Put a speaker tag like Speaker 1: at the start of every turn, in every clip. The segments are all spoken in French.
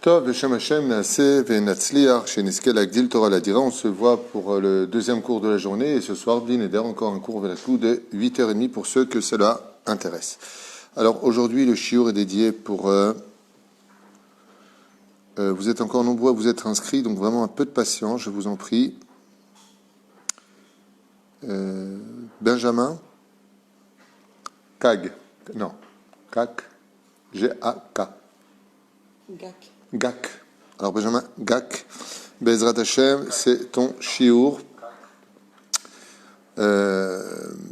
Speaker 1: Tov, Beshem Hashem, Naaseh, Ve'natzliach, Sheniskel Agdil Torah Ladira. On se voit pour le deuxième cours de la journée et ce soir, Blin Eder, encore un cours vers la coup de 8h30 pour ceux que cela intéresse. Alors aujourd'hui, le shiur est dédié pour... vous êtes encore nombreux à vous être inscrits, donc vraiment un peu de patience, je vous en prie. Benjamin, Kag, non, Kak, G-A-K.
Speaker 2: Gak.
Speaker 1: Gak. Alors Benjamin, Gak, Bezrat Hashem, c'est ton shiur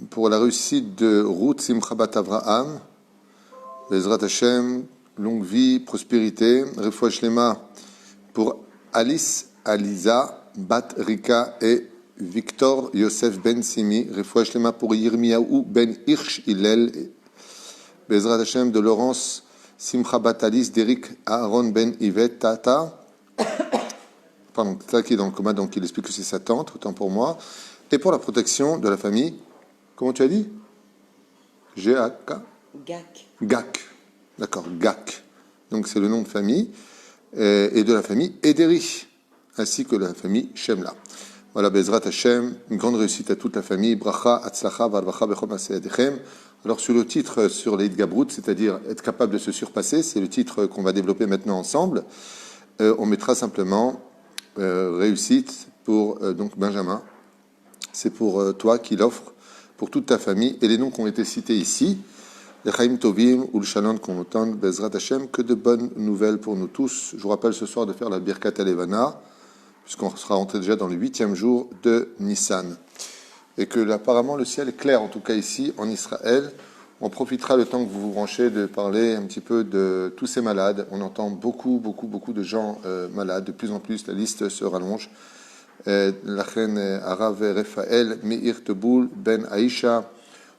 Speaker 1: pour la réussite de Ruth Simcha Bat Avraham. Bezrat Hashem, longue vie, prospérité. Refoua Shlema pour Alice, Aliza, Bat Rika et Victor Yosef Ben Simi. Refoua Shlema pour Yirmiyahu Ben Hirsch Hillel. Bezrat Hashem de Laurence Simcha Bat Alice, d'Eric Aaron Ben Yvette Tata. Pardon, Tata qui est dans le coma, donc il explique que c'est sa tante, autant pour moi. Et pour la protection de la famille, comment tu as dit? G-A-K?
Speaker 2: Gak.
Speaker 1: Gak. D'accord, Gak. Donc c'est le nom de famille, et de la famille Ederi, ainsi que de la famille Shemla. Voilà, Bezrat Hashem, une grande réussite à toute la famille. Bracha, Atzlacha, Varvacha, Bechom Aseyadechem. Alors sur le titre sur l'Eid Gabrout, c'est-à-dire être capable de se surpasser, c'est le titre qu'on va développer maintenant ensemble. On mettra simplement réussite pour donc Benjamin. C'est pour toi qui l'offre, pour toute ta famille. Et les noms qui ont été cités ici, Lechaim Tovim, Ul Shalom Komotan, Bezrat Hashem, que de bonnes nouvelles pour nous tous. Je vous rappelle ce soir de faire la Birkat Alevana, puisqu'on sera rentré déjà dans le 8e jour de Nissan. Et que apparemment le ciel est clair, en tout cas ici en Israël. On profitera le temps que vous vous branchez de parler un petit peu de tous ces malades. On entend beaucoup de gens malades. De plus en plus, la liste se rallonge. La reine Arav Raphaël Meir Teboul Ben Aïcha,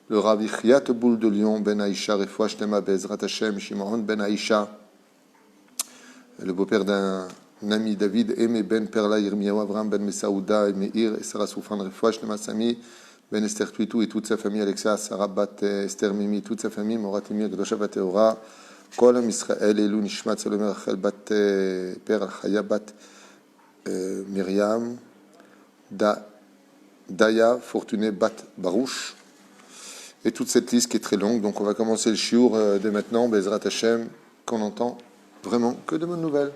Speaker 1: le Rav Yichya Teboul de Lyon Ben Aïcha, Refoua Shlema Bezrat Hashem, Shimon Ben Aïcha, le beau-père d'un ami David, Aimé Ben Perla, Yirmiyahu, Abraham Ben Mesaouda, Meir, et Sarah Soufan, Refoua Shlema Sami, Ben Esther Tuitou et toute sa famille, Alexa, Sarah Bat Esther Mimi, toute sa famille, Morat Emir, Gdosha Bat Eora, Kol Am Israël, Elou Nishmat, Salomer Rachel Bat Per Al-Chaya Bat Myriam, Daya, Fortuné, Bat Barouch, et toute cette liste qui est très longue. Donc on va commencer le shiur dès maintenant, Bezrat Hashem, qu'on entend vraiment que de bonnes nouvelles.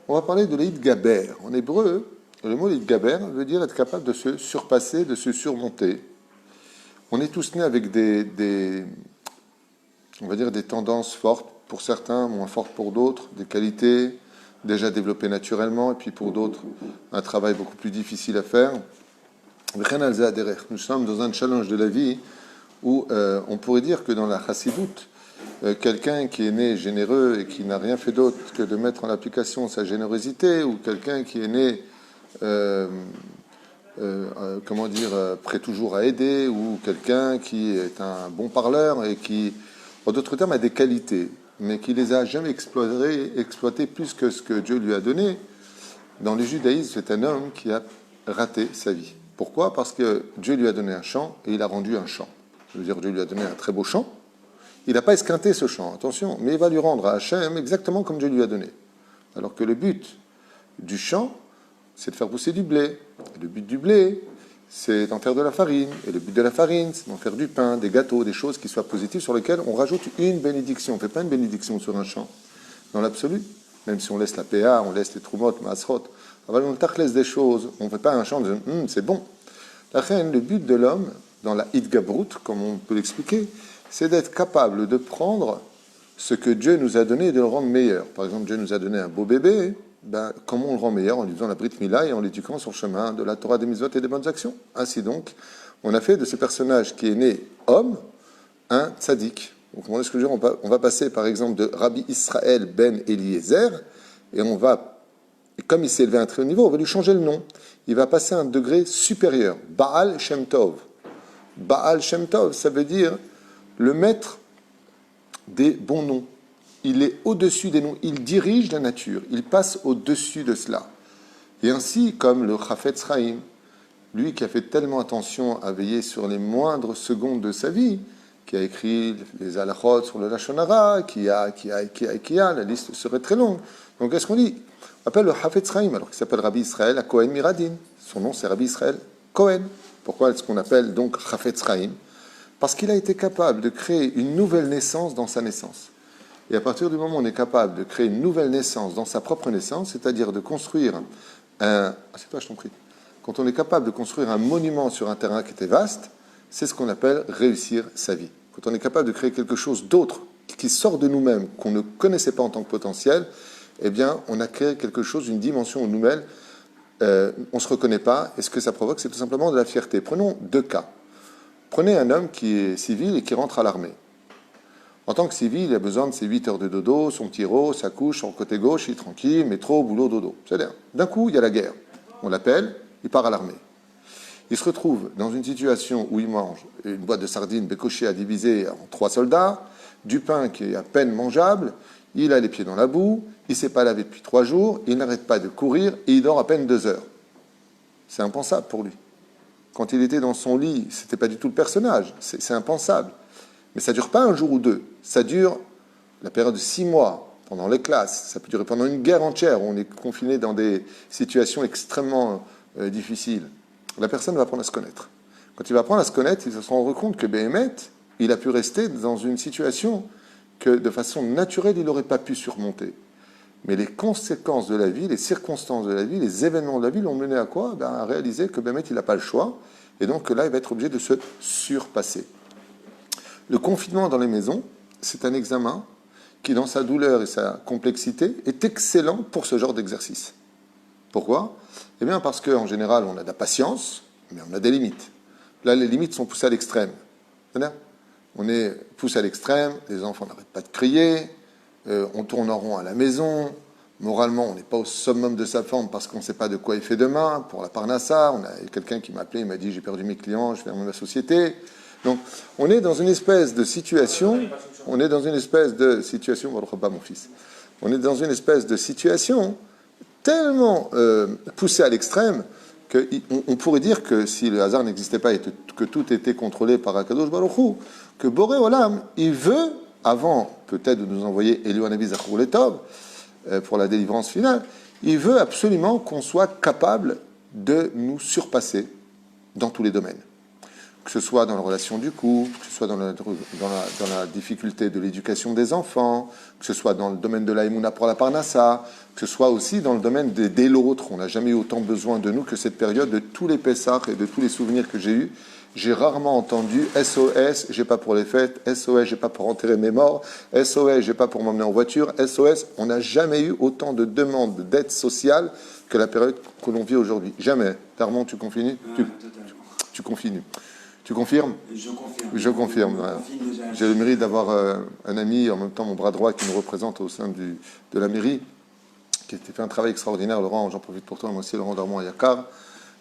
Speaker 1: On va parler de l'Eid Gaber. En hébreu, le mot Eid Gaber veut dire être capable de se surpasser, de se surmonter. On est tous nés avec on va dire des tendances fortes pour certains, moins fortes pour d'autres, des qualités déjà développées naturellement, et puis pour d'autres, un travail beaucoup plus difficile à faire. Nous sommes dans un challenge de la vie où on pourrait dire que dans la chassidoute, quelqu'un qui est né généreux et qui n'a rien fait d'autre que de mettre en application sa générosité, ou quelqu'un qui est né, prêt toujours à aider, ou quelqu'un qui est un bon parleur et qui, en d'autres termes, a des qualités, mais qui les a jamais exploitées plus que ce que Dieu lui a donné. Dans le judaïsme, c'est un homme qui a raté sa vie. Pourquoi? Parce que Dieu lui a donné un champ et il a rendu un champ. Ça veut dire que Dieu lui a donné un très beau champ. Il n'a pas esquinté ce champ, attention, mais il va lui rendre à Hachem exactement comme Dieu lui a donné. Alors que le but du champ, c'est de faire pousser du blé. Et le but du blé, c'est d'en faire de la farine. Et le but de la farine, c'est d'en faire du pain, des gâteaux, des choses qui soient positives sur lesquelles on rajoute une bénédiction. On ne fait pas une bénédiction sur un champ, dans l'absolu. Même si on laisse la PA, on laisse les troumot, masrot. On laisse des choses, on ne fait pas un champ de c'est bon. La reine, le but de l'homme, dans la Eid Gabrout, comme on peut l'expliquer, c'est d'être capable de prendre ce que Dieu nous a donné et de le rendre meilleur. Par exemple, Dieu nous a donné un beau bébé, comment on le rend meilleur? En lui faisant la Brit Mila et en l'éduquant sur le chemin de la Torah, des mitzvot et des bonnes actions. Ainsi donc, on a fait de ce personnage qui est né homme un tzaddik. Donc, on va passer par exemple de Rabbi Israël ben Eliezer, et comme il s'est élevé à un très haut niveau, on va lui changer le nom. Il va passer à un degré supérieur. Baal Shem Tov. Baal Shem Tov, ça veut dire le maître des bons noms. Il est au-dessus des noms. Il dirige la nature. Il passe au-dessus de cela. Et ainsi, comme le Chafetz Chaim, lui qui a fait tellement attention à veiller sur les moindres secondes de sa vie, qui a écrit les halachot sur le Lashon Hara, qui a, la liste serait très longue. Donc qu'est-ce qu'on dit? On appelle le Hafetz Chaim, alors qu'il s'appelle Rabbi Israël à Cohen Miradin. Son nom c'est Rabbi Israël Cohen. Pourquoi est-ce qu'on appelle donc Hafetz Chaim? Parce qu'il a été capable de créer une nouvelle naissance dans sa naissance. Et à partir du moment où on est capable de créer une nouvelle naissance dans sa propre naissance, c'est-à-dire de construire un... Ah, c'est toi, je t'en prie. Quand on est capable de construire un monument sur un terrain qui était vaste, c'est ce qu'on appelle réussir sa vie. Quand on est capable de créer quelque chose d'autre qui sort de nous-mêmes, qu'on ne connaissait pas en tant que potentiel, eh bien, on a créé quelque chose, une dimension nouvelle, on ne se reconnaît pas, et ce que ça provoque, c'est tout simplement de la fierté. Prenons 2 cas. Prenez un homme qui est civil et qui rentre à l'armée. En tant que civil, il a besoin de ses 8 heures de dodo, son petit rot, sa couche, son côté gauche, il est tranquille, métro, boulot, dodo. C'est-à-dire, d'un coup, il y a la guerre. On l'appelle, il part à l'armée. Il se retrouve dans une situation où il mange une boîte de sardines bécochée à diviser en 3 soldats, du pain qui est à peine mangeable, il a les pieds dans la boue, il ne s'est pas lavé depuis 3 jours, il n'arrête pas de courir et il dort à peine 2 heures. C'est impensable pour lui. Quand il était dans son lit, ce n'était pas du tout le personnage, c'est impensable. Mais ça ne dure pas un jour ou 2, ça dure la période de 6 mois, pendant les classes, ça peut durer pendant une guerre entière, où on est confiné dans des situations extrêmement difficiles. La personne va apprendre à se connaître. Quand il va apprendre à se connaître, il va se rendre compte que Béhémet, il a pu rester dans une situation que de façon naturelle, il n'aurait pas pu surmonter. Mais les conséquences de la vie, les circonstances de la vie, les événements de la vie l'ont mené à quoi? À réaliser que Béhémet, il n'a pas le choix, et donc là, il va être obligé de se surpasser. Le confinement dans les maisons, c'est un examen qui, dans sa douleur et sa complexité, est excellent pour ce genre d'exercice. Pourquoi? Eh bien, parce qu'en général, on a de la patience, mais on a des limites. Là, les limites sont poussées à l'extrême. On est poussé à l'extrême, les enfants n'arrêtent pas de crier, on tourne en rond à la maison, moralement, on n'est pas au summum de sa forme parce qu'on ne sait pas de quoi il fait demain. Pour la parnassa, on a quelqu'un qui m'a appelé, il m'a dit « j'ai perdu mes clients, je ferme ma société ». Donc, on est dans une espèce de situation, on est dans une espèce de situation, pas mon fils, on est dans une espèce de situation tellement poussée à l'extrême qu'on pourrait dire que si le hasard n'existait pas et que tout était contrôlé par Akadosh Baruch Hu, que Boré Olam, il veut, avant peut-être de nous envoyer Eliou Hanavi Zachor Letov pour la délivrance finale, il veut absolument qu'on soit capable de nous surpasser dans tous les domaines. Que ce soit dans la relation du couple, que ce soit dans la difficulté de l'éducation des enfants, que ce soit dans le domaine de l'aïmouna pour la parnassa, que ce soit aussi dans le domaine d'aider l'autre. On n'a jamais eu autant besoin de nous que cette période de tous les Pessah et de tous les souvenirs que j'ai eus. J'ai rarement entendu SOS, j'ai pas pour les fêtes, SOS, j'ai pas pour enterrer mes morts, SOS, j'ai pas pour m'emmener en voiture, SOS. On n'a jamais eu autant de demandes d'aide sociale que la période que l'on vit aujourd'hui. Jamais. Darmon, tu continues? Tu continues. Tu confirmes?
Speaker 3: Je confirme.
Speaker 1: Je confirme. Voilà. J'ai le mérite d'avoir un ami, en même temps mon bras droit, qui nous représente au sein de la mairie, qui a fait un travail extraordinaire. Laurent, j'en profite pour toi, moi aussi, Laurent Darmon à Yakar.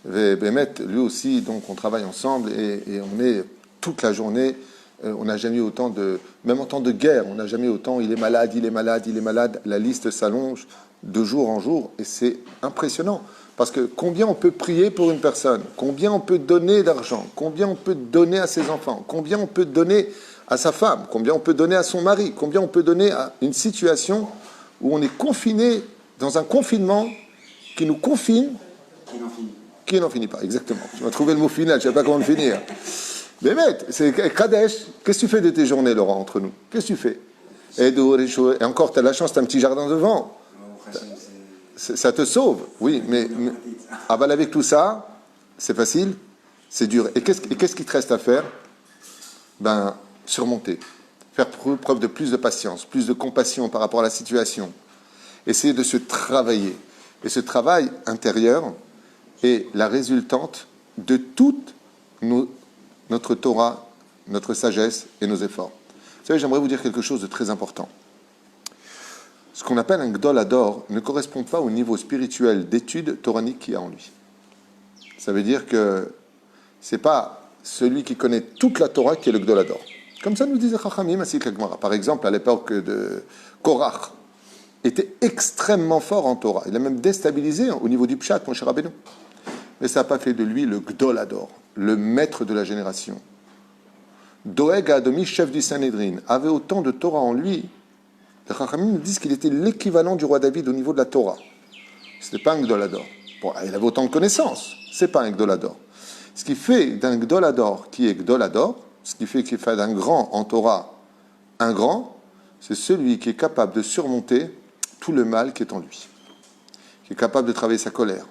Speaker 1: Bémet, lui aussi, donc on travaille ensemble et on est toute la journée. On n'a jamais eu autant de... Même en temps de guerre, on n'a jamais eu autant. Il est malade, il est malade, il est malade. La liste s'allonge de jour en jour et c'est impressionnant. Parce que combien on peut prier pour une personne, combien on peut donner d'argent, combien on peut donner à ses enfants, combien on peut donner à sa femme, combien on peut donner à son mari, combien on peut donner à une situation où on est confiné dans un confinement qui nous confine, qui n'en finit pas, exactement. Tu m'as trouvé le mot final, je ne sais pas comment le finir. Mais mec, c'est Kadesh, qu'est-ce que tu fais de tes journées, Laurent, entre nous? Qu'est-ce que tu fais? Et encore, tu as la chance, tu as un petit jardin devant. Ça te sauve, oui, mais avec tout ça, c'est facile, c'est dur. Et qu'est-ce qui te reste à faire? Surmonter, faire preuve de plus de patience, plus de compassion par rapport à la situation, essayer de se travailler. Et ce travail intérieur est la résultante de toute notre Torah, notre sagesse et nos efforts. Vous savez, j'aimerais vous dire quelque chose de très important. Ce qu'on appelle un Gdol Hador ne correspond pas au niveau spirituel d'étude toranique qu'il y a en lui. Ça veut dire que ce n'est pas celui qui connaît toute la Torah qui est le Gdol Hador. Comme ça nous disait Chachamim ainsi que Gemara. Par exemple, à l'époque de Korach, était extrêmement fort en Torah. Il a même déstabilisé au niveau du Pshat, mon cher Rabbeinu. Mais ça n'a pas fait de lui le Gdol Hador, le maître de la génération. Doeg Adomi, chef du Sanhédrin, avait autant de Torah en lui Les Chachamim nous disent qu'il était l'équivalent du roi David au niveau de la Torah. Ce n'était pas un Gdolador. Bon, il avait autant de connaissances, ce n'est pas un Gdolador. Ce qui fait d'un Gdolador qui est Gdolador, ce qui fait qu'il fait d'un grand en Torah un grand, c'est celui qui est capable de surmonter tout le mal qui est en lui, qui est capable de travailler sa colère,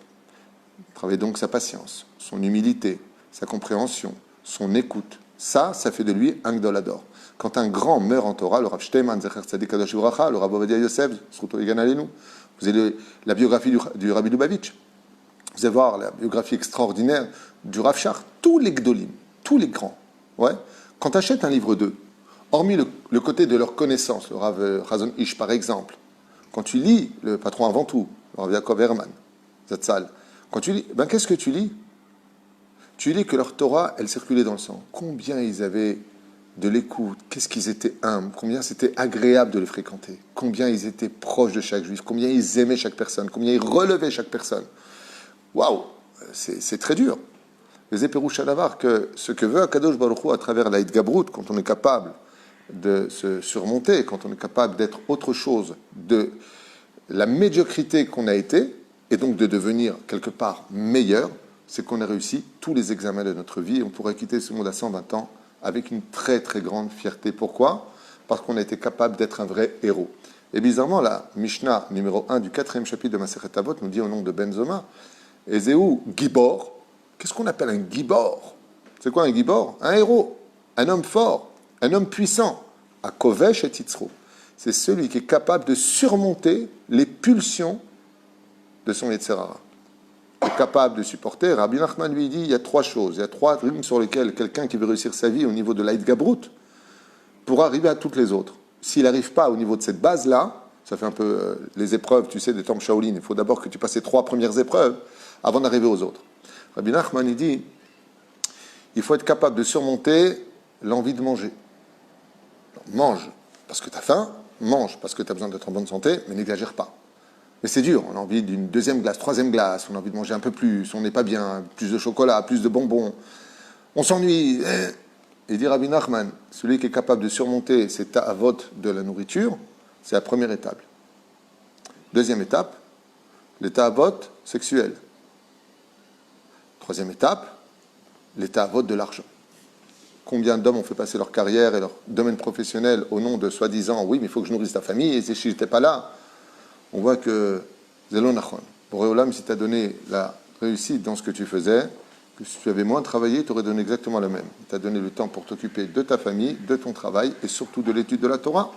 Speaker 1: travailler donc sa patience, son humilité, sa compréhension, son écoute. Ça fait de lui un Gdolador. Quand un grand meurt en Torah, le Rav Shteiman, Zecher Tzadik Kadosh V'Racha, le Rav Ovadia Yosef, Zchuto Yigan Aleinu, vous avez la biographie du Rabbi Lubavitch, vous allez voir la biographie extraordinaire du Rav Shach, tous les Gdolim, tous les grands. Ouais. Quand tu achètes un livre d'eux, hormis le côté de leur connaissance, le Rav Chazon Ish par exemple, quand tu lis le patron avant tout, le Rav Yaakov Herman, Zatzal, quand tu lis, qu'est-ce que tu lis? Tu lis que leur Torah, elle circulait dans le sang. Combien ils avaient de l'écoute, qu'est-ce qu'ils étaient humbles, combien c'était agréable de les fréquenter, combien ils étaient proches de chaque juif, combien ils aimaient chaque personne, combien ils relevaient chaque personne. Waouh, c'est très dur. Les éperouches à l'avar que ce que veut Akadosh Baruch Hu à travers la Gabrut, quand on est capable de se surmonter, quand on est capable d'être autre chose de la médiocrité qu'on a été, et donc de devenir quelque part meilleur, c'est qu'on a réussi tous les examens de notre vie et on pourrait quitter ce monde à 120 ans avec une très très grande fierté. Pourquoi? Parce qu'on a été capable d'être un vrai héros. Et bizarrement, la Mishnah numéro 1 du 4e chapitre de Masechet Avot nous dit au nom de Ben Zoma, Ezeu Gibor. Qu'est-ce qu'on appelle un Gibor? C'est quoi un Gibor? Un héros, un homme fort, un homme puissant. À Kovesh et Titzro. C'est celui qui est capable de surmonter les pulsions de son Yetzer Hara. Est capable de supporter. Rabbi Nachman lui dit, il y a 3 choses, il y a 3 rimes sur lesquelles quelqu'un qui veut réussir sa vie au niveau de l'Aïd Gabrut pourra arriver à toutes les autres. S'il n'arrive pas au niveau de cette base-là, ça fait un peu les épreuves, tu sais, des temples Shaolin, il faut d'abord que tu passes les 3 premières épreuves avant d'arriver aux autres. Rabbi Nachman il dit, il faut être capable de surmonter l'envie de manger. Mange parce que tu as faim, mange parce que tu as besoin d'être en bonne santé, mais n'exagère pas. Mais c'est dur, on a envie d'une 2e glace, 3e glace, on a envie de manger un peu plus, on n'est pas bien, plus de chocolat, plus de bonbons, on s'ennuie. Et dit Rabbi Nachman, celui qui est capable de surmonter ces ta'avot de la nourriture, c'est la première étape. 2e étape, les ta'avot sexuels. 3e étape, les ta'avot de l'argent. Combien d'hommes ont fait passer leur carrière et leur domaine professionnel au nom de soi-disant, oui, mais il faut que je nourrisse ta famille, et si je n'étais pas là, on voit que Zelon Nachon. Pour Réolam, si tu as donné la réussite dans ce que tu faisais, que si tu avais moins travaillé, tu aurais donné exactement le même. Tu as donné le temps pour t'occuper de ta famille, de ton travail et surtout de l'étude de la Torah.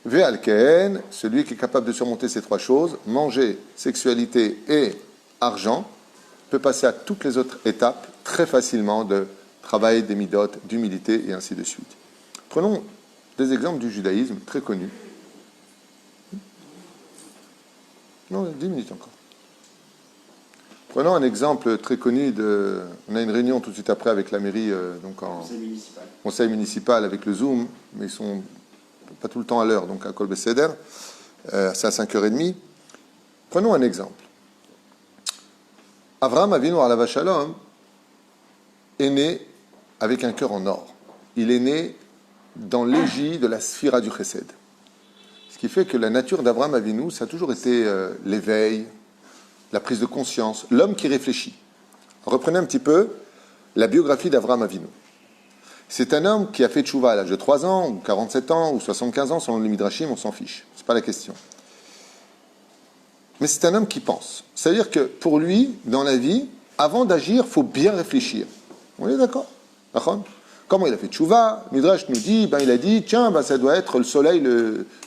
Speaker 1: Ve'alken, celui qui est capable de surmonter ces 3 choses, manger, sexualité et argent, peut passer à toutes les autres étapes très facilement de travail, des midot, d'humilité et ainsi de suite. Prenons des exemples du judaïsme très connus. Non, 10 minutes encore. Prenons un exemple très connu de... On a une réunion tout de suite après avec la mairie, donc en conseil municipal avec le Zoom, mais ils sont pas tout le temps à l'heure, donc à Kol Beseder, c'est à 5h30. Prenons un exemple. Avraham Avinu alav shalom est né avec un cœur en or. Il est né dans l'égide de la sphira du Chesed. Ce qui fait que la nature d'Avraham Avinu, ça a toujours été l'éveil, la prise de conscience, l'homme qui réfléchit. Reprenez un petit peu la biographie d'Avraham Avinu. C'est un homme qui a fait tchouva à l'âge de 3 ans, ou 47 ans, ou 75 ans, selon le Midrashim, on s'en fiche. C'est pas la question. Mais c'est un homme qui pense. C'est-à-dire que pour lui, dans la vie, avant d'agir, il faut bien réfléchir. On est d'accord? Comment il a fait tchouva? Midrash nous dit, il a dit, tiens, ça doit être le soleil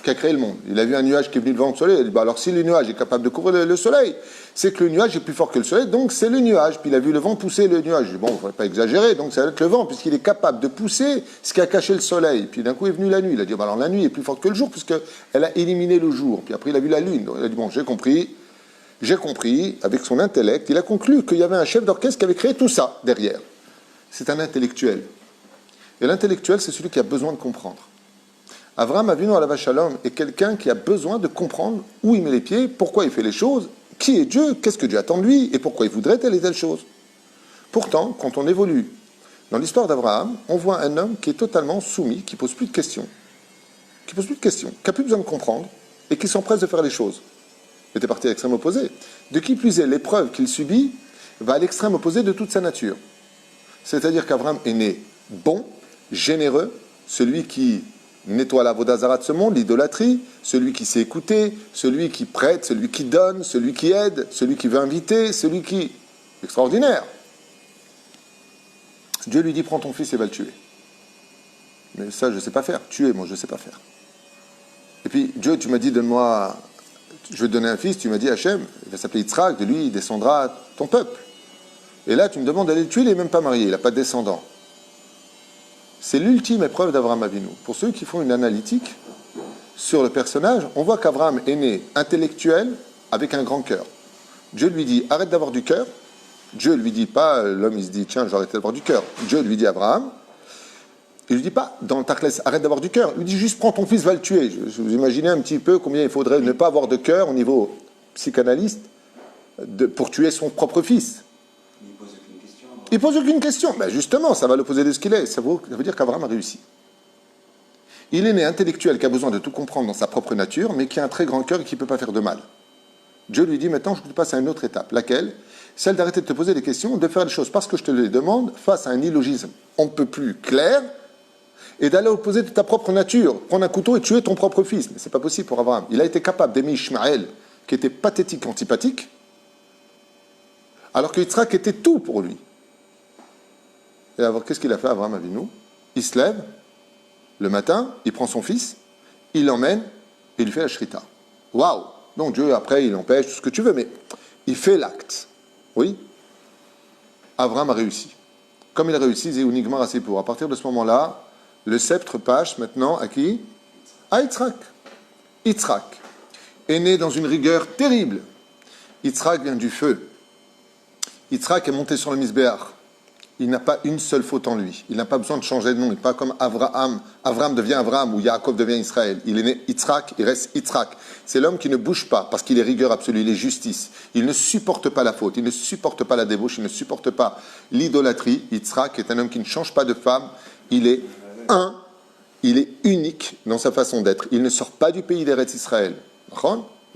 Speaker 1: qui a créé le monde. Il a vu un nuage qui est venu devant le soleil, il a dit, alors si le nuage est capable de couvrir le soleil, c'est que le nuage est plus fort que le soleil, donc c'est le nuage. Puis il a vu le vent pousser le nuage. Il dit, bon, il ne faudrait pas exagérer, donc ça va être le vent, puisqu'il est capable de pousser ce qui a caché le soleil. Puis d'un coup est venue la nuit. Il a dit, alors la nuit est plus forte que le jour, puisqu'elle a éliminé le jour. Puis après il a vu la lune. Donc il a dit, bon, j'ai compris, avec son intellect, il a conclu qu'il y avait un chef d'orchestre qui avait créé tout ça derrière. C'est un intellectuel. Et l'intellectuel, c'est celui qui a besoin de comprendre. Avraham Avinu alav shalom est quelqu'un qui a besoin de comprendre où il met les pieds, pourquoi il fait les choses, qui est Dieu, qu'est-ce que Dieu attend de lui, et pourquoi il voudrait telle et telle chose. Pourtant, quand on évolue dans l'histoire d'Abraham, on voit un homme qui est totalement soumis, qui ne pose plus de questions. qui ne pose plus de questions, qui n'a plus besoin de comprendre et qui s'empresse de faire les choses. Il était parti à l'extrême opposé. De qui plus est, l'épreuve qu'il subit va à l'extrême opposé de toute sa nature. C'est-à-dire qu'Abraham est né bon, généreux, celui qui nettoie la vodazara de ce monde, l'idolâtrie, celui qui sait écouter, celui qui prête, celui qui donne, celui qui aide, celui qui veut inviter, celui qui... Extraordinaire. Dieu lui dit, prends ton fils et va le tuer. Mais ça, je ne sais pas faire. Tuer, moi, je ne sais pas faire. Et puis, Dieu, tu m'as dit, donne-moi... Je vais te donner un fils, tu m'as dit, Hachem, il va s'appeler Yitzhak, de lui, il descendra ton peuple. Et là, tu me demandes d'aller le tuer, il n'est même pas marié, il n'a pas de descendant. C'est l'ultime épreuve d'Abraham Avinu. Pour ceux qui font une analytique sur le personnage, on voit qu'Abraham est né intellectuel avec un grand cœur. Dieu lui dit, arrête d'avoir du cœur. Dieu lui dit pas, l'homme il se dit, tiens, j'arrête d'avoir du cœur. Dieu lui dit à Abraham, il lui dit pas, dans le Tachles, arrête d'avoir du cœur. Il lui dit juste, prends ton fils, va le tuer. Vous imaginez un petit peu combien il faudrait ne pas avoir de cœur au niveau psychanalyste pour tuer son propre fils. Il pose aucune question. Ben justement, ça va l'opposer de ce qu'il est. Ça veut dire qu'Abraham a réussi. Il est né intellectuel qui a besoin de tout comprendre dans sa propre nature, mais qui a un très grand cœur et qui ne peut pas faire de mal. Dieu lui dit, maintenant, je te passe à une autre étape. Laquelle? Celle d'arrêter de te poser des questions, de faire les choses parce que je te les demande, face à un illogisme on ne peut plus clair, et d'aller opposer de ta propre nature, prendre un couteau et tuer ton propre fils. Mais ce n'est pas possible pour Abraham. Il a été capable d'aimer Ishmaël, qui était pathétique, antipathique, alors que Yitzhak était tout pour lui. Et alors, qu'est-ce qu'il a fait, Abraham Avinu? Il se lève, le matin, il prend son fils, il l'emmène, et il lui fait la shrita. Waouh! Donc Dieu, après, il empêche tout ce que tu veux, mais il fait l'acte. Oui? Abraham a réussi. Comme il a réussi, c'est uniquement assez pour. À partir de ce moment-là, le sceptre passe maintenant à qui? À Yitzhak. Yitzhak est né dans une rigueur terrible. Yitzhak vient du feu. Yitzhak est monté sur le Misbéach. Il n'a pas une seule faute en lui. Il n'a pas besoin de changer de nom. Il n'est pas comme Abraham. Abraham devient Abraham ou Yaakov devient Israël. Il est né Yitzhak, il reste Yitzhak. C'est l'homme qui ne bouge pas parce qu'il est rigueur absolue, il est justice. Il ne supporte pas la faute, il ne supporte pas la débauche, il ne supporte pas l'idolâtrie. Yitzhak est un homme qui ne change pas de femme. Il est il est unique dans sa façon d'être. Il ne sort pas du pays d'Eretz Israël.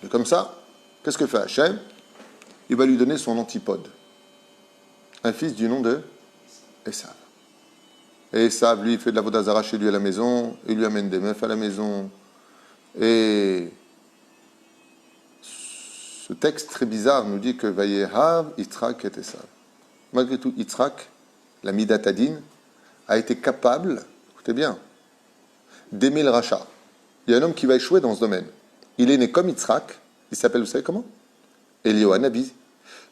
Speaker 1: Et comme ça, qu'est-ce que fait Hachem? Il va lui donner son antipode. Un fils du nom de Esav. Et Esav, lui, il fait de la vodazara chez lui à la maison, il lui amène des meufs à la maison. Et ce texte très bizarre nous dit que Vayehav, Yitzhak et Esav. Malgré tout, Yitzhak, la Midatadin, a été capable, écoutez bien, d'aimer le rachat. Il y a un homme qui va échouer dans ce domaine. Il est né comme Yitzhak, il s'appelle, vous savez comment? Eliyahu Hanavi.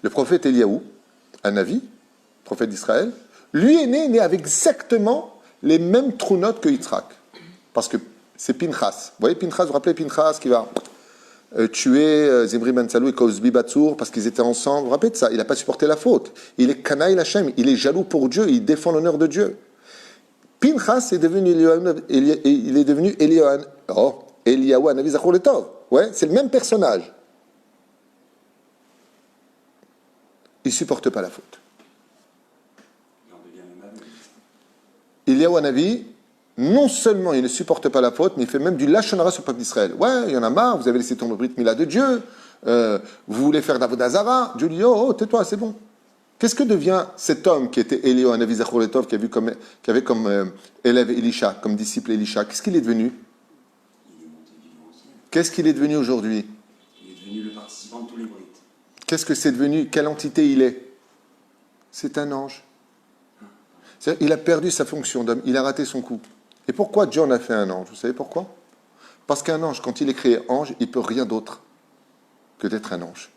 Speaker 1: Le prophète Eliyahu Hanavi, prophète d'Israël, lui est né avec exactement les mêmes trou-notes que Yitzhak. Parce que c'est Pinchas. Vous voyez Pinchas, vous vous rappelez Pinchas qui va tuer Zimri Ben Salou et Kozbi Batsour parce qu'ils étaient ensemble. Vous vous rappelez de ça? Il n'a pas supporté la faute. Il est Kanaï Lachem, il est jaloux pour Dieu, il défend l'honneur de Dieu. Pinchas est devenu Eliyahu Hanavi Zachor Letov. Ouais, c'est le même personnage. Il ne supporte pas la faute. Eliyahu Hanavi, non seulement il ne supporte pas la faute, mais il fait même du lashon hara sur le peuple d'Israël. Ouais, il y en a marre, vous avez laissé tomber le Brit Mila de Dieu, vous voulez faire d'Avodah Zara. Dieu dit, oh, tais-toi, c'est bon. Qu'est-ce que devient cet homme qui était Eliyahu Hanavi Zachor Letov, qui avait comme élève Elisha, comme disciple Elisha? Qu'est-ce qu'il est devenu? Qu'est-ce qu'il est devenu aujourd'hui?
Speaker 3: Il est devenu le participant de tous les Brites.
Speaker 1: Qu'est-ce que c'est devenu? Quelle entité il est? C'est un ange. Il a perdu sa fonction d'homme, il a raté son coup. Et pourquoi Dieu en a fait un ange? Vous savez pourquoi? Parce qu'un ange, quand il est créé ange, il ne peut rien d'autre que d'être un ange.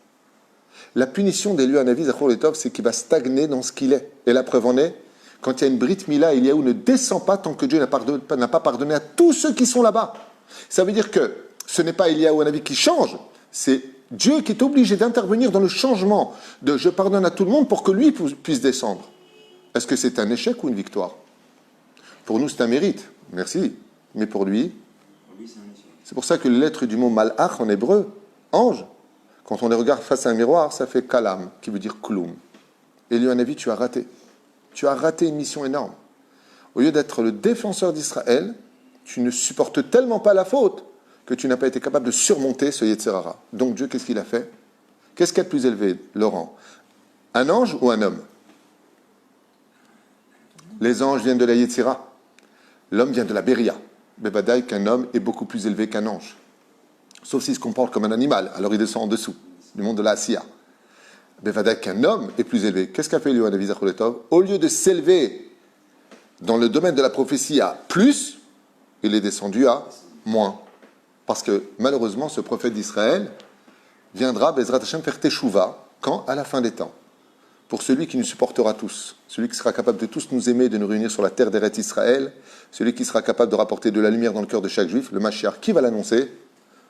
Speaker 1: La punition d'Eliyahu Hanavi Zachor Letov, c'est qu'il va stagner dans ce qu'il est. Et la preuve en est, quand il y a une Brit Mila, Eliyahu ne descend pas tant que Dieu n'a pas pardonné à tous ceux qui sont là-bas. Ça veut dire que ce n'est pas Eliyahu Hanavi qui change, c'est Dieu qui est obligé d'intervenir dans le changement de je pardonne à tout le monde pour que lui puisse descendre. Est-ce que c'est un échec ou une victoire? Pour nous, c'est un mérite. Merci. Mais pour lui, c'est pour ça que les lettres du mot malach en hébreu, ange, quand on les regarde face à un miroir, ça fait kalam, qui veut dire kloum. Eliyahu Hanavi, tu as raté. Tu as raté une mission énorme. Au lieu d'être le défenseur d'Israël, tu ne supportes tellement pas la faute que tu n'as pas été capable de surmonter ce Yetzer Hara. Donc Dieu, qu'est-ce qu'il a fait? Qu'est-ce qu'il y a de plus élevé, Laurent? Un ange ou un homme? Les anges viennent de la Yetzira. L'homme vient de la Beria. Bevadaï, qu'un homme est beaucoup plus élevé qu'un ange. Sauf s'il se comporte comme un animal, alors il descend en dessous, du monde de la Asiya. Bevadaï, qu'un homme est plus élevé. Qu'est-ce qu'a fait Eliyahu Hanavi Zacholetov? Au lieu de s'élever dans le domaine de la prophétie à plus, il est descendu à moins. Parce que malheureusement, ce prophète d'Israël viendra, Bezrat Hashem, faire Teshuvah, quand? À la fin des temps. Pour celui qui nous supportera tous, celui qui sera capable de tous nous aimer, de nous réunir sur la terre d'Eretz Israël, celui qui sera capable de rapporter de la lumière dans le cœur de chaque juif, le Mashiach, qui va l'annoncer?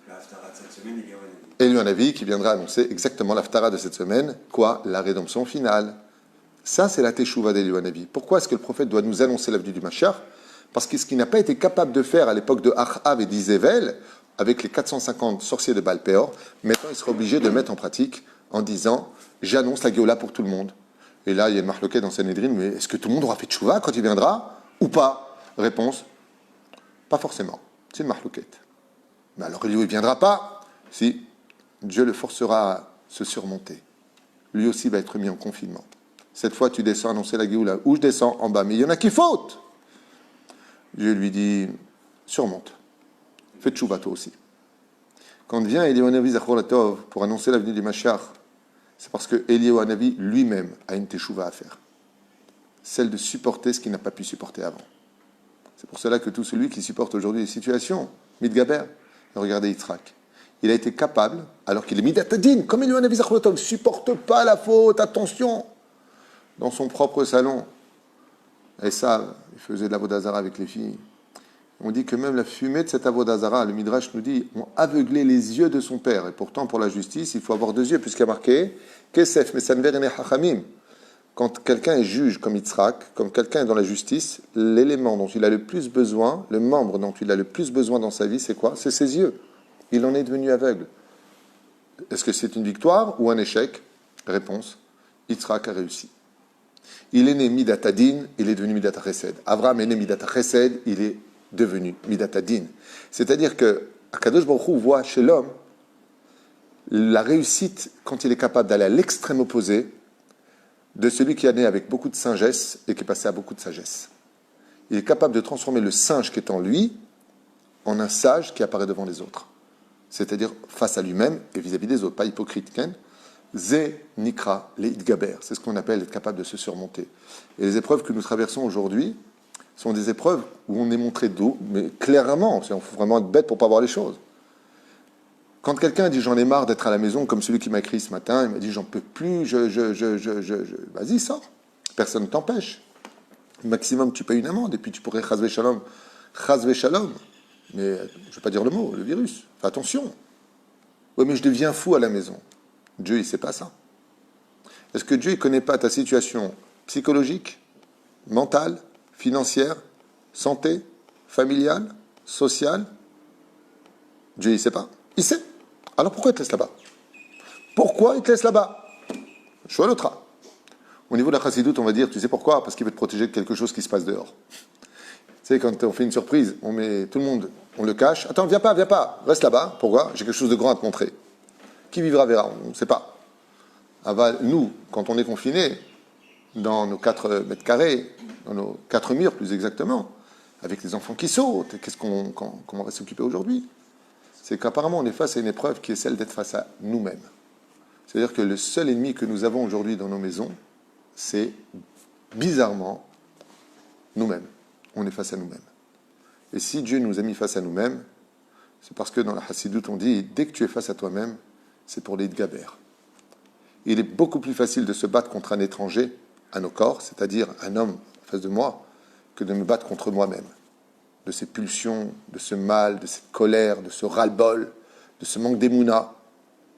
Speaker 3: L'Haftara de cette semaine, il y a
Speaker 1: Eliyahu Hanavi qui viendra annoncer exactement l'Haftara de cette semaine, quoi? La rédemption finale. Ça, c'est la Teshuvah d'Eliyahu Hanavi. Pourquoi est-ce que le prophète doit nous annoncer la venue du Mashiach? Parce que ce qu'il n'a pas été capable de faire à l'époque de Achav et d'Izével, avec les 450 sorciers de Baal Péor, maintenant il sera obligé de le mettre en pratique en disant « J'annonce la Géola pour tout le monde ». Et là, il y a une marloquette dans Sanhedrin, mais est-ce que tout le monde aura fait tchouva quand il viendra ou pas? Réponse, pas forcément. C'est une marloquette. Mais alors, il ne viendra pas si Dieu le forcera à se surmonter. Lui aussi va être mis en confinement. Cette fois, tu descends annoncer la Géoula, ou je descends en bas, mais il y en a qui fautent. Dieu lui dit, surmonte. Fais tchouva toi aussi. Quand vient Eliyahu Hanavi Zacholetov pour annoncer la venue du Mashiach, c'est parce que Eliyahu Hanavi lui-même a une teshuva à faire. Celle de supporter ce qu'il n'a pas pu supporter avant. C'est pour cela que tout celui qui supporte aujourd'hui les situations, Midgaber, regardez Yitzhak, il a été capable, alors qu'il est Midatadin, comme Eliyahu Hanavi Zacholetov, ne supporte pas la faute, attention, dans son propre salon. Et ça, il faisait de la vodazara avec les filles. On dit que même la fumée de cette avodazara, le Midrash nous dit, ont aveuglé les yeux de son père. Et pourtant, pour la justice, il faut avoir deux yeux, puisqu'il y a marqué Kesef mesanver ene hachamim. Quand quelqu'un est juge comme Yitzhak, comme quelqu'un est dans la justice, l'élément dont il a le plus besoin, le membre dont il a le plus besoin dans sa vie, c'est quoi? C'est ses yeux. Il en est devenu aveugle. Est-ce que c'est une victoire ou un échec? Réponse, Yitzhak a réussi. Il est né Midat Adin, il est devenu Midat Chesed. Avraham est né Midat Chesed, il est devenu Midat Adin. C'est-à-dire que Akadosh Baruch Hu voit chez l'homme la réussite quand il est capable d'aller à l'extrême opposé de celui qui est né avec beaucoup de sagesse et qui est passé à beaucoup de sagesse. Il est capable de transformer le singe qui est en lui en un sage qui apparaît devant les autres. C'est-à-dire face à lui-même et vis-à-vis des autres, pas hypocrite, Ken. Zé Nikra, les Idgaber, c'est ce qu'on appelle être capable de se surmonter. Et les épreuves que nous traversons aujourd'hui sont des épreuves où on est montré d'eau, mais clairement, il faut vraiment être bête pour ne pas voir les choses. Quand quelqu'un dit j'en ai marre d'être à la maison, comme celui qui m'a écrit ce matin, il m'a dit j'en peux plus, vas-y, sors. Personne ne t'empêche. Maximum, tu payes une amende et puis tu pourrais chazvé shalom, mais je ne vais pas dire le mot, le virus. Fais attention. Oui, mais je deviens fou à la maison. Dieu, il ne sait pas ça. Est-ce que Dieu ne connaît pas ta situation psychologique, mentale, financière, santé, familiale, sociale? Dieu, il ne sait pas. Il sait. Alors pourquoi il te laisse là-bas? Pourquoi il te laisse là-bas? Je suis à l'autre. Au niveau de la chassidoute, on va dire, tu sais pourquoi? Parce qu'il veut te protéger de quelque chose qui se passe dehors. Tu sais, quand on fait une surprise, on met tout le monde, on le cache. Attends, viens pas, reste là-bas. Pourquoi? J'ai quelque chose de grand à te montrer. Qui vivra verra, on ne sait pas. Nous, quand on est confinés, dans nos 4 mètres carrés, dans nos 4 murs plus exactement, avec les enfants qui sautent, comment on va s'occuper aujourd'hui? C'est qu'apparemment on est face à une épreuve qui est celle d'être face à nous-mêmes. C'est-à-dire que le seul ennemi que nous avons aujourd'hui dans nos maisons, c'est bizarrement nous-mêmes. On est face à nous-mêmes. Et si Dieu nous a mis face à nous-mêmes, c'est parce que dans la Chassidoute on dit, dès que tu es face à toi-même, c'est pour les Gaber. Il est beaucoup plus facile de se battre contre un étranger à nos corps, c'est-à-dire un homme en face de moi, que de me battre contre moi-même. De ces pulsions, de ce mal, de cette colère, de ce ras-le-bol, de ce manque d'émouna.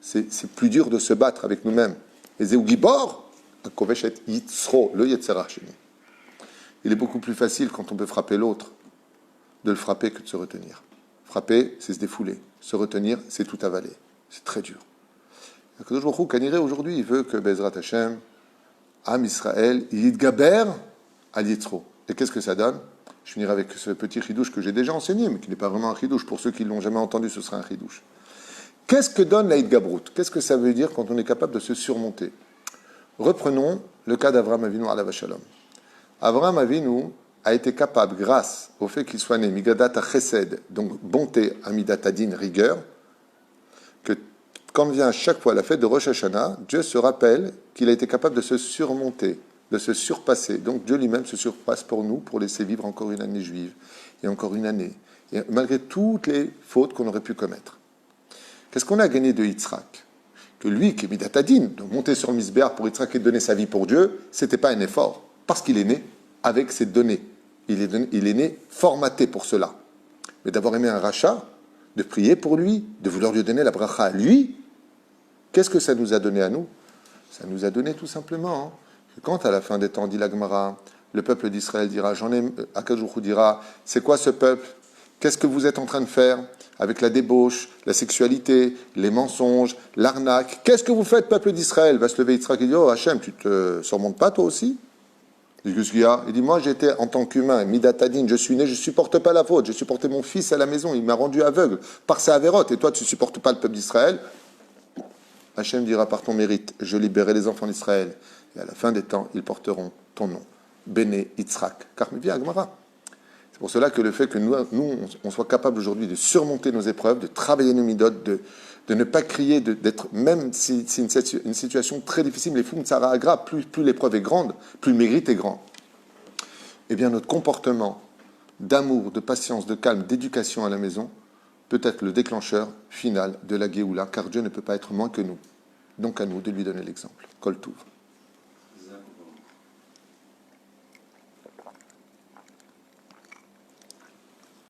Speaker 1: C'est plus dur de se battre avec nous-mêmes. Et Zéou Gibor, Akoveshet Yitzro, le Yetzera chez nous. Il est beaucoup plus facile quand on peut frapper l'autre, de le frapper que de se retenir. Frapper, c'est se défouler. Se retenir, c'est tout avaler. C'est très dur. Akadosh Baruch Hu, Kaniré, aujourd'hui, il veut que Bezrat Hashem, Am Israël, Yidgaber al Yitzro. Et qu'est-ce que ça donne? Je finirai avec ce petit chidouche que j'ai déjà enseigné, mais qui n'est pas vraiment un chidouche. Pour ceux qui ne l'ont jamais entendu, ce sera un chidouche. Qu'est-ce que donne la Hitgabrout? Qu'est-ce que ça veut dire quand on est capable de se surmonter? Reprenons le cas d'Avraham Avinu alav shalom. Avraham Avinu a été capable, grâce au fait qu'il soit né Migadat Chesed, donc bonté, Amidat Adin, rigueur, que quand vient chaque fois la fête de Rosh Hashanah, Dieu se rappelle qu'il a été capable de se surmonter, de se surpasser. Donc Dieu lui-même se surpasse pour nous, pour laisser vivre encore une année juive, et encore une année, et malgré toutes les fautes qu'on aurait pu commettre. Qu'est-ce qu'on a gagné de Yitzhak? Que lui, qui est Midat Adin, de monter sur le Misbéach pour Yitzhak et de donner sa vie pour Dieu, c'était pas un effort, parce qu'il est né avec ces données. Il est né formaté pour cela. Mais d'avoir aimé un rachat, de prier pour lui, de vouloir lui donner la bracha à lui, qu'est-ce que ça nous a donné à nous? Ça nous a donné tout simplement que quand à la fin des temps, dit la Gemara, le peuple d'Israël dira, Akadosh Baruch Hu dira, c'est quoi ce peuple? Qu'est-ce que vous êtes en train de faire avec la débauche, la sexualité, les mensonges, l'arnaque? Qu'est-ce que vous faites, peuple d'Israël? Va se lever Yitzhak et dit, oh Hachem, tu te surmontes pas toi aussi? Qu'est-ce qu'il y a? Il dit, moi j'étais en tant qu'humain, Midat Adin, je suis né, je ne supporte pas la faute, j'ai supporté mon fils à la maison, il m'a rendu aveugle par sa avérote, et toi tu ne supportes pas le peuple d'Israël. Hachem dira, par ton mérite, je libérerai les enfants d'Israël, et à la fin des temps, ils porteront ton nom, Béné Yitzhak, car me vient Agmara. C'est pour cela que le fait que nous on soit capable aujourd'hui de surmonter nos épreuves, de travailler nos midotes, de ne pas crier, d'être, même si c'est une situation très difficile, les fous Tsara Agra, plus l'épreuve est grande, plus le mérite est grand. Eh bien, notre comportement d'amour, de patience, de calme, d'éducation à la maison peut être le déclencheur final de la Géoula, car Dieu ne peut pas être moins que nous. Donc à nous de lui donner l'exemple. Kol Touv.